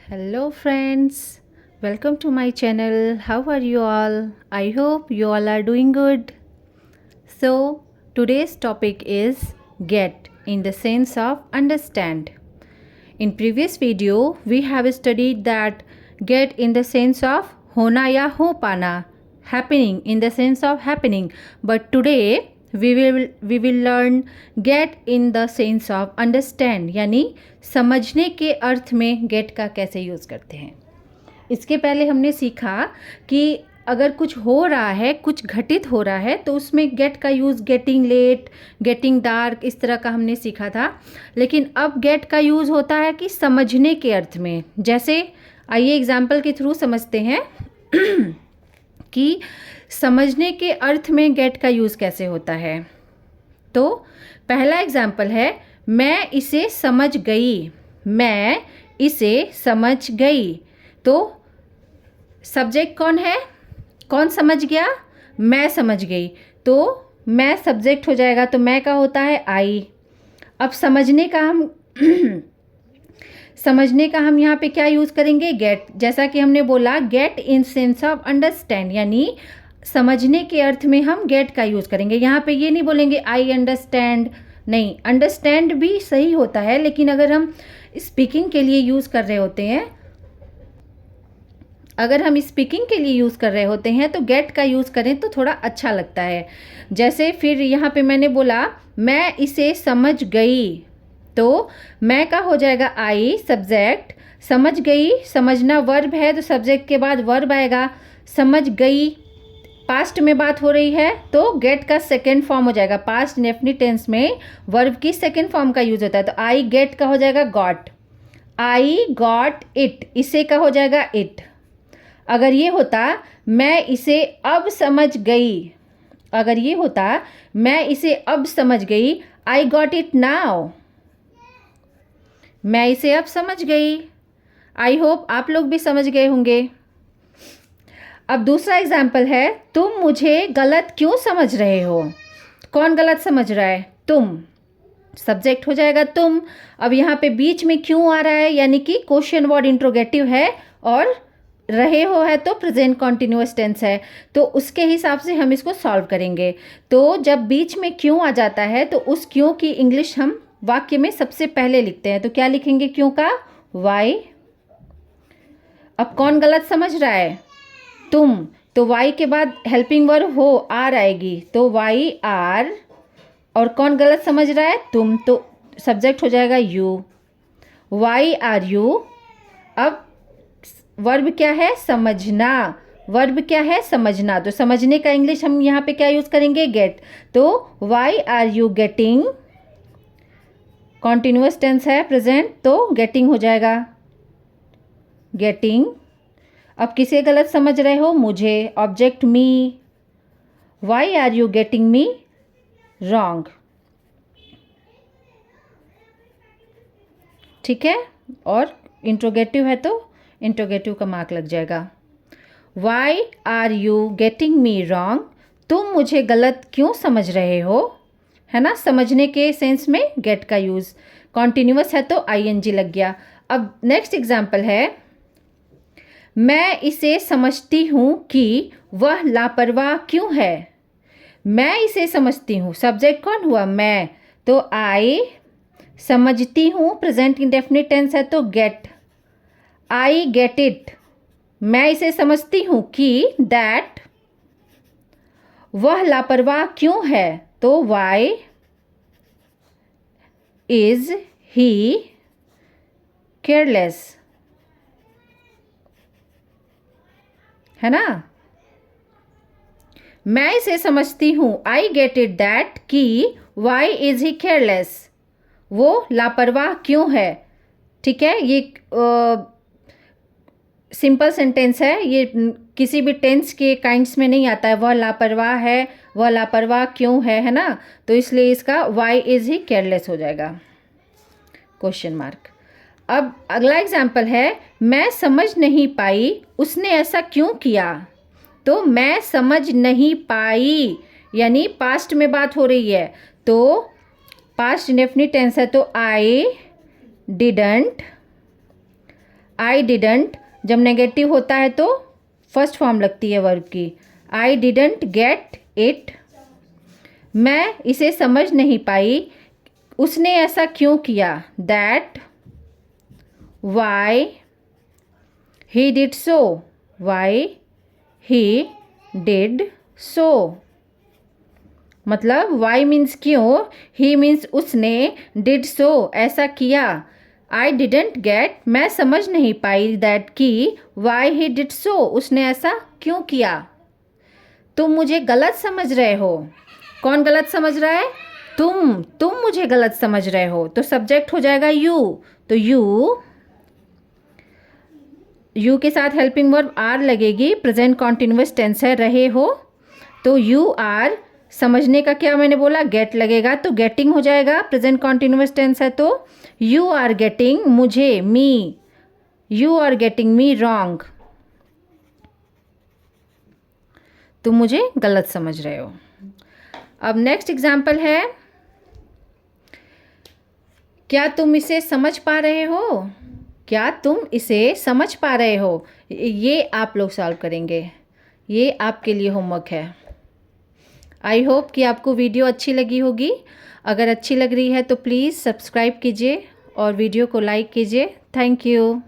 Hello friends, welcome to my channel. How are you all? I hope you all are doing good. So, today's topic is get in the sense of understand. In previous video, we have studied that get in the sense of hona ya ho pana, happening in the sense of happening. But today we will learn get in the sense of understand, यानी समझने के अर्थ में get का कैसे use करते हैं. इसके पहले हमने सीखा कि अगर कुछ हो रहा है, कुछ घटित हो रहा है, तो उसमें गेट का use getting late, getting dark, इस तरह का हमने सीखा था. लेकिन अब गेट का यूज़ होता है कि समझने के अर्थ में. जैसे आइए एग्जाम्पल के थ्रू समझते हैं कि समझने के अर्थ में गेट का यूज़ कैसे होता है. तो पहला एग्जाम्पल है, मैं इसे समझ गई. मैं इसे समझ गई. तो सब्जेक्ट कौन है, कौन समझ गया? मैं समझ गई. तो मैं सब्जेक्ट हो जाएगा, तो मैं का होता है आई. अब समझने का हम समझने का हम यहाँ पे क्या यूज़ करेंगे? गेट. जैसा कि हमने बोला get in sense of understand, यानी समझने के अर्थ में हम गेट का यूज़ करेंगे. यहाँ पे ये नहीं बोलेंगे आई अंडरस्टैंड, नहीं, अंडरस्टैंड भी सही होता है, लेकिन अगर हम स्पीकिंग के लिए यूज़ कर रहे होते हैं, अगर हम स्पीकिंग के लिए यूज़ कर रहे होते हैं तो गेट का यूज़ करें तो थोड़ा अच्छा लगता है. जैसे फिर यहाँ पे मैंने बोला मैं इसे समझ गई, तो मैं का हो जाएगा आई, सब्जेक्ट. समझ गई, समझना वर्ब है, तो सब्जेक्ट के बाद वर्ब आएगा. समझ गई, पास्ट में बात हो रही है, तो गेट का सेकेंड फॉर्म हो जाएगा. पास्ट इंडेफिनिट टेंस में वर्ब की सेकेंड फॉर्म का यूज़ होता है, तो आई गेट का हो जाएगा गॉट. आई गॉट इट, इसे का हो जाएगा इट. अगर ये होता मैं इसे अब समझ गई, अगर ये होता मैं इसे अब समझ गई, आई गॉट इट नाउ, मैं इसे अब समझ गई. आई होप आप लोग भी समझ गए होंगे. अब दूसरा एग्जाम्पल है, तुम मुझे गलत क्यों समझ रहे हो. कौन गलत समझ रहा है? तुम. सब्जेक्ट हो जाएगा तुम. अब यहाँ पे बीच में क्यों आ रहा है, यानी कि क्वेश्चन वर्ड इंट्रोगेटिव है, और रहे हो है तो प्रेजेंट कॉन्टिन्यूअस टेंस है, तो उसके हिसाब से हम इसको सॉल्व करेंगे. तो जब बीच में क्यों आ जाता है तो उस क्यों की इंग्लिश हम वाक्य में सबसे पहले लिखते हैं. तो क्या लिखेंगे क्यों का? वाई. अब कौन गलत समझ रहा है? तुम. तो वाई के बाद हेल्पिंग वर्ब हो आर आएगी, तो वाई आर. और कौन गलत समझ रहा है? तुम. तो सब्जेक्ट हो जाएगा यू. Why are you. अब वर्ब क्या है? समझना. वर्ब क्या है? समझना. तो समझने का इंग्लिश हम यहाँ पे क्या यूज़ करेंगे? गेट. तो why are you getting, continuous tense है प्रेजेंट, तो गेटिंग हो जाएगा गेटिंग. अब किसे गलत समझ रहे हो? मुझे. Object me. Why are you getting me wrong. ठीक है. और इंट्रोगेटिव है तो इंट्रोगेटिव का मार्क लग जाएगा. Why are you getting me wrong, तुम मुझे गलत क्यों समझ रहे हो, है ना. समझने के सेंस में गेट का यूज़. कॉन्टिन्यूअस है तो आईएनजी लग गया. अब नेक्स्ट एग्जाम्पल है, मैं इसे समझती हूँ कि वह लापरवाह क्यों है. मैं इसे समझती हूँ, सब्जेक्ट कौन हुआ? मैं. तो आई. समझती हूँ प्रेजेंट इंडेफिनिट टेंस है, तो गेट. I get it. मैं इसे समझती हूँ कि दैट, वह लापरवाह क्यों है, तो वाई इज ही केयरलेस, है ना. मैं इसे समझती हूँ, आई गेट इट दैट, कि वाई इज ही केयरलेस, वो लापरवाह क्यों है. ठीक है. ये सिंपल सेंटेंस है, ये किसी भी टेंस के काइंड्स में नहीं आता है. वह लापरवाह है, वह लापरवाह क्यों है ना. तो इसलिए इसका वाई इज ही केयरलेस हो जाएगा, क्वेश्चन मार्क. अब अगला एग्जाम्पल है, मैं समझ नहीं पाई उसने ऐसा क्यों किया. तो मैं समझ नहीं पाई, यानी पास्ट में बात हो रही है, तो पास्ट इंडेफिनिट टेंस है, तो आई डिडंट आई डिडंट जब नेगेटिव होता है तो फर्स्ट फॉर्म लगती है वर्ब की। आई डिडंट गेट इट, मैं इसे समझ नहीं पाई, उसने ऐसा क्यों किया। That why he did so, why he did so, मतलब वाई मीन्स क्यों, ही मीन्स उसने, डिड सो ऐसा किया। आई डिडेंट गेट मैं समझ नहीं पाई दैट कि वाई ही डिड सो उसने ऐसा क्यों किया। तुम मुझे गलत समझ रहे हो, कौन गलत समझ रहा है, तुम मुझे गलत समझ रहे हो, तो सब्जेक्ट हो जाएगा यू। तो यू के साथ हेल्पिंग वर्ब आर लगेगी, प्रेजेंट कॉन्टिन्यूअस टेंस है रहे हो, तो यू आर, समझने का क्या मैंने बोला, गेट लगेगा तो गेटिंग हो जाएगा, प्रेजेंट कॉन्टिन्यूअस टेंस है तो यू आर गेटिंग मुझे, me, you are getting me wrong, तुम मुझे गलत समझ रहे हो। अब नेक्स्ट एग्जाम्पल है, क्या तुम इसे समझ पा रहे हो, क्या तुम इसे समझ पा रहे हो, ये आप लोग सॉल्व करेंगे, ये आपके लिए होमवर्क है। आई होप कि आपको वीडियो अच्छी लगी होगी। अगर अच्छी लग रही है तो प्लीज़ सब्सक्राइब कीजिए और वीडियो को लाइक कीजिए। Thank you.